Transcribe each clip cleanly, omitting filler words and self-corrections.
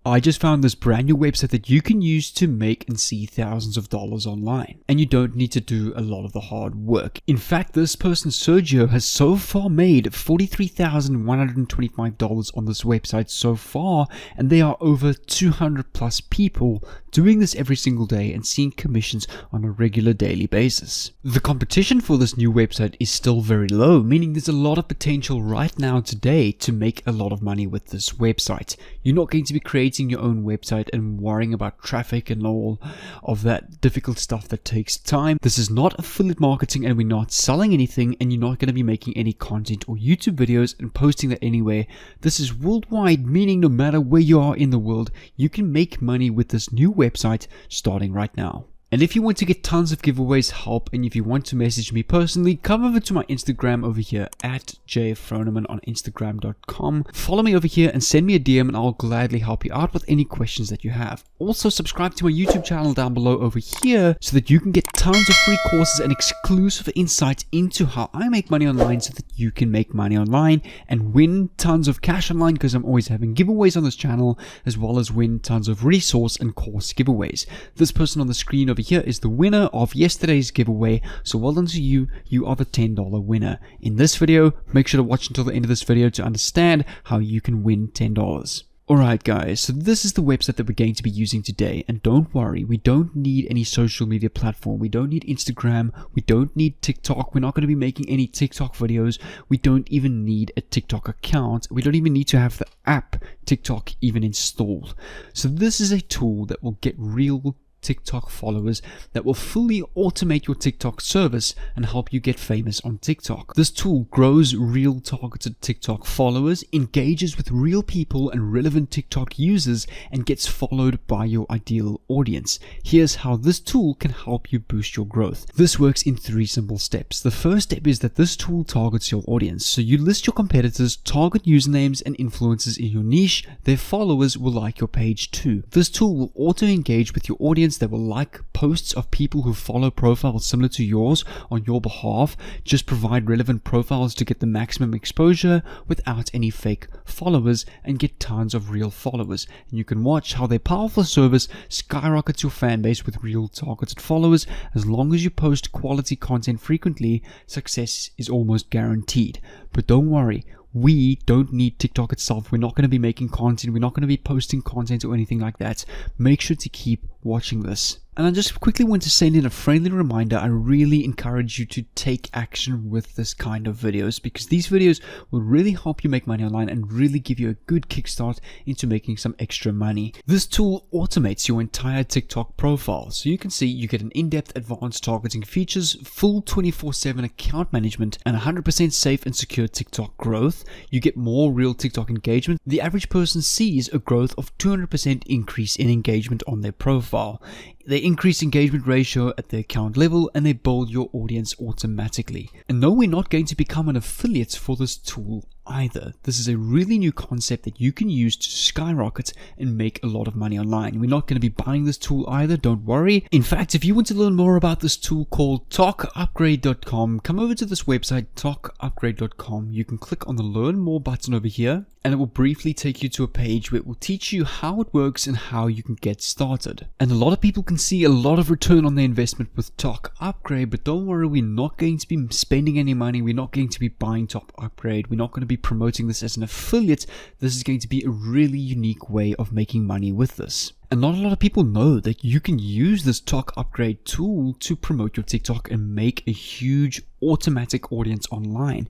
I just found this brand new website that you can use to make and see thousands of dollars online. And you don't need to do a lot of the hard work. In fact, this person, Sergio, has so far made $43,125 on this website so far. And there are over 200 plus people doing this every single day and seeing commissions on a regular daily basis. The competition for this new website is still very low, meaning there's a lot of potential right now today to make a lot of money with this website. You're not going to be creating your own website and worrying about traffic and all of that difficult stuff that takes time. This is not affiliate marketing, and we're not selling anything, and you're not going to be making any content or YouTube videos and posting that anywhere. This is worldwide, meaning no matter where you are in the world, you can make money with this new website starting right now. And if you want to get tons of giveaways, help, and if you want to message me personally, come over to my Instagram over here at jfroneman on Instagram.com. Follow me over here and send me a DM and I'll gladly help you out with any questions that you have. Also, subscribe to my YouTube channel down below over here so that you can get tons of free courses and exclusive insights into how I make money online so that you can make money online and win tons of cash online, because I'm always having giveaways on this channel, as well as win tons of resource and course giveaways. This person on the screen over here is the winner of yesterday's giveaway, so well done to you. You are the $10 winner. In this video, make sure to watch until the end of this video to understand how you can win $10. Alright guys, so this is the website that we're going to be using today, and don't worry, we don't need any social media platform, we don't need Instagram, we don't need TikTok, we're not going to be making any TikTok videos, we don't even need a TikTok account, we don't even need to have the app TikTok even installed. So this is a tool that will get real TikTok followers, that will fully automate your TikTok service and help you get famous on TikTok. This tool grows real targeted TikTok followers, engages with real people and relevant TikTok users, and gets followed by your ideal audience. Here's how this tool can help you boost your growth. This works in 3 simple steps. The first step is that this tool targets your audience. So you list your competitors, target usernames and influencers in your niche. Their followers will like your page too. This tool will auto engage with your audience. They will like posts of people who follow profiles similar to yours on your behalf. Just provide relevant profiles to get the maximum exposure without any fake followers and get tons of real followers. And you can watch how their powerful service skyrockets your fan base with real targeted followers. As long as you post quality content frequently, success is almost guaranteed. But don't worry, we don't need TikTok itself. We're not going to be making content. We're not going to be posting content or anything like that. Make sure to keep watching this. And I just quickly want to send in a friendly reminder. I really encourage you to take action with this kind of videos, because these videos will really help you make money online and really give you a good kickstart into making some extra money. This tool automates your entire TikTok profile. So you can see you get an in-depth advanced targeting features, full 24/7 account management, and 100% safe and secure TikTok growth. You get more real TikTok engagement. The average person sees a growth of 200% increase in engagement on their profile. They increase engagement ratio at the account level, and they build your audience automatically. And no, we're not going to become an affiliate for this tool either. This is a really new concept that you can use to skyrocket and make a lot of money online. We're not going to be buying this tool either, don't worry. In fact, if you want to learn more about this tool called talkupgrade.com, come over to this website, talkupgrade.com. You can click on the learn more button over here, and it will briefly take you to a page where it will teach you how it works and how you can get started. And a lot of people can see a lot of return on their investment with Talk Upgrade, but don't worry, we're not going to be spending any money. We're not going to be buying Talk Upgrade. We're not going to be promoting this as an affiliate. This is going to be a really unique way of making money with this. And not a lot of people know that you can use this Talk Upgrade tool to promote your TikTok and make a huge automatic audience online.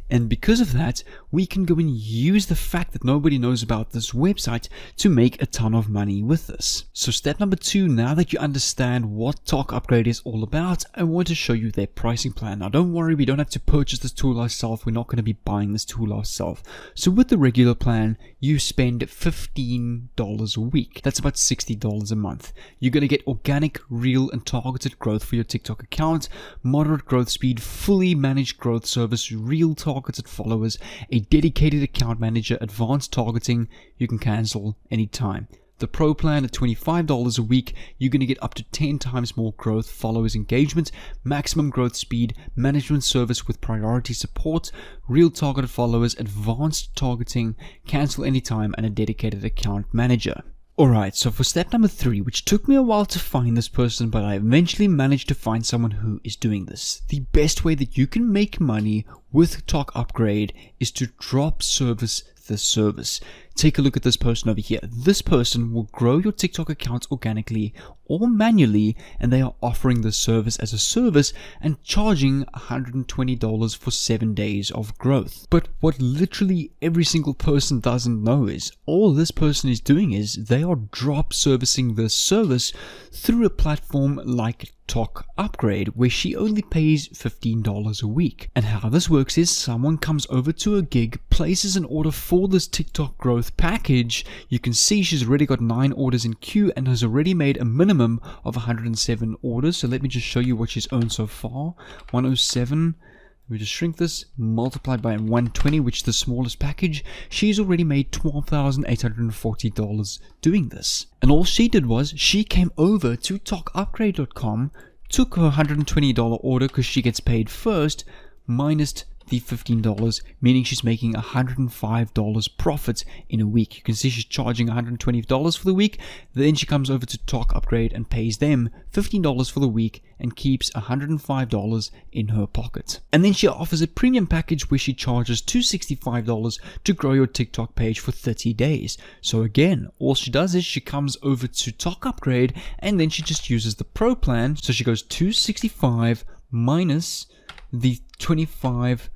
And because of that, we can go and use the fact that nobody knows about this website to make a ton of money with this. So step number 2, now that you understand what Talk Upgrade is all about, I want to show you their pricing plan. Now don't worry, we don't have to purchase this tool ourselves. We're not going to be buying this tool ourselves. So with the regular plan, you spend $15 a week. That's about $60 a month. You're going to get organic, real, and targeted growth for your TikTok account, moderate growth speed, fully managed growth service, real targeted followers, a dedicated account manager, advanced targeting. You can cancel anytime. The Pro plan at $25 a week, you're going to get up to 10 times more growth, followers engagement, maximum growth speed, management service with priority support, real targeted followers, advanced targeting, cancel anytime, and a dedicated account manager. Alright, so for step number 3, which took me a while to find this person, but I eventually managed to find someone who is doing this. The best way that you can make money with Talk Upgrade is to drop service the service. Take a look at this person over here. This person will grow your TikTok account organically or manually, and they are offering the service as a service and charging $120 for 7 days of growth. But what literally every single person doesn't know is all this person is doing is they are drop servicing the service through a platform like Talk Upgrade, where she only pays $15 a week. And how this works is someone comes over to a gig, places an order for this TikTok growth package. You can see she's already got 9 orders in queue and has already made a minimum of 107 orders. So let me just show you what she's earned so far. 107. We just shrink this, multiplied by 120, which is the smallest package. She's already made $12,840 doing this. And all she did was she came over to talkupgrade.com, took her $120 order because she gets paid first, minus the $15, meaning she's making $105 profit in a week. You can see she's charging $120 for the week. Then she comes over to Talk Upgrade and pays them $15 for the week and keeps $105 in her pocket. And then she offers a premium package where she charges $265 to grow your TikTok page for 30 days. So again, all she does is she comes over to Talk Upgrade and then she just uses the Pro plan. So she goes $265 minus the 25,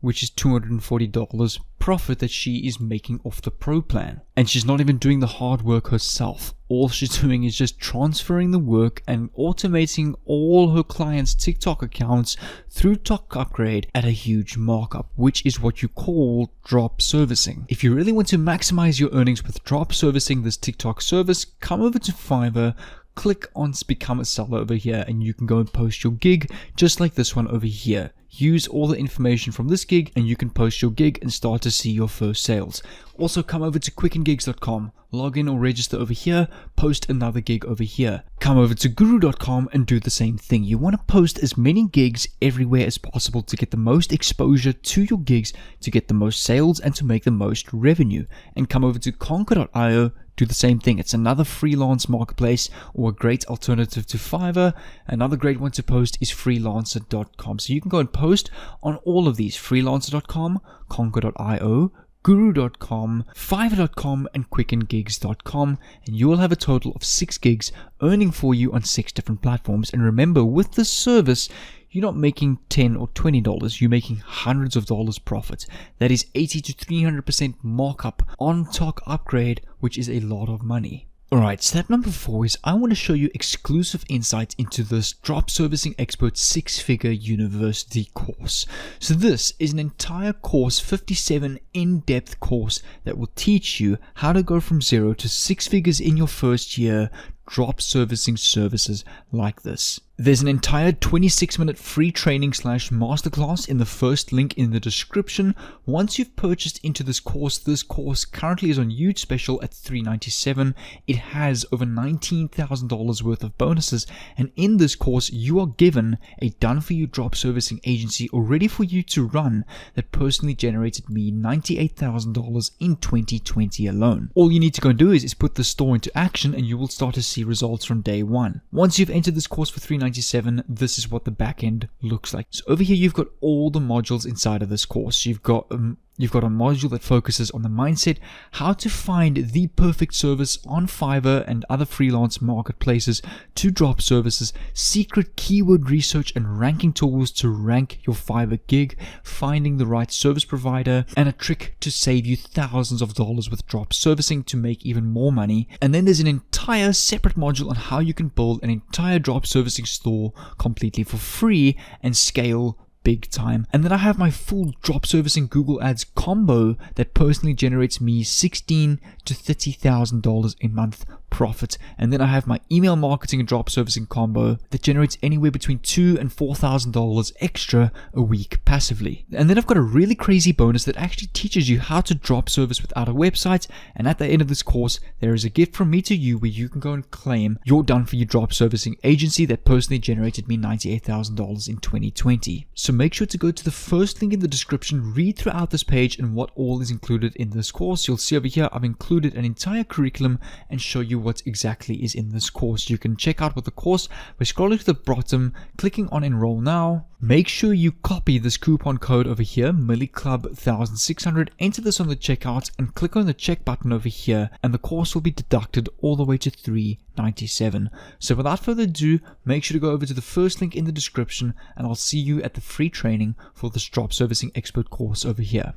which is $240 profit that she is making off the Pro plan. And she's not even doing the hard work herself. All she's doing is just transferring the work and automating all her clients' TikTok accounts through Talk Upgrade at a huge markup, which is what you call drop servicing. If you really want to maximize your earnings with drop servicing this TikTok service, come over to Fiverr, click on Become a Seller over here, and you can go and post your gig just like this one over here. Use all the information from this gig and you can post your gig and start to see your first sales. Also come over to quickengigs.com, log in or register over here, post another gig over here. Come over to guru.com and do the same thing. You want to post as many gigs everywhere as possible to get the most exposure to your gigs, to get the most sales and to make the most revenue. And come over to conquer.io, do the same thing. It's another freelance marketplace or a great alternative to Fiverr. Another great one to post is freelancer.com. So you can go and post on all of these: freelancer.com, conquer.io, guru.com, fiverr.com and quickengigs.com, and you will have a total of 6 gigs earning for you on 6 different platforms. And remember, with this service, you're not making $10 or $20, you're making hundreds of dollars profit. That is 80 to 300% markup on Talk Upgrade, which is a lot of money. Alright, step number 4 is I want to show you exclusive insights into this Drop Servicing Expert 6-Figure University course. So this is an entire course, 57 in-depth course that will teach you how to go from 0 to 6 figures in your first year, drop servicing services like this. There's an entire 26-minute free training / masterclass in the first link in the description. Once you've purchased into this course currently is on huge special at $397. It has over $19,000 worth of bonuses, and in this course you are given a done-for-you drop servicing agency already for you to run that personally generated me $98,000 in 2020 alone. All you need to go and do is put the store into action and you will start to see results from day one. Once you've entered this course for $397, this is what the back end looks like. So over here you've got all the modules inside of this course. You've got a module that focuses on the mindset, how to find the perfect service on Fiverr and other freelance marketplaces to drop services, secret keyword research and ranking tools to rank your Fiverr gig, finding the right service provider, and a trick to save you thousands of dollars with drop servicing to make even more money. And then there's an entire separate module on how you can build an entire drop servicing store completely for free and scale big time. And then I have my full drop servicing Google Ads combo that personally generates me $16,000 to $30,000 a month profit. And then I have my email marketing and drop servicing combo that generates anywhere between $2,000 and $4,000 extra a week passively. And then I've got a really crazy bonus that actually teaches you how to drop service without a website. And at the end of this course, there is a gift from me to you where you can go and claim your done for you drop servicing agency that personally generated me $98,000 in 2020. So make sure to go to the first link in the description, read throughout this page and what all is included in this course. You'll see over here I've included an entire curriculum and show you what exactly is in this course. You can check out what the course by scrolling to the bottom, clicking on enroll now. Make sure you copy this coupon code over here, MillyClub1600, enter this on the checkout and click on the check button over here and the course will be deducted all the way to $397. So without further ado, make sure to go over to the first link in the description and I'll see you at the free training for this drop servicing expert course over here.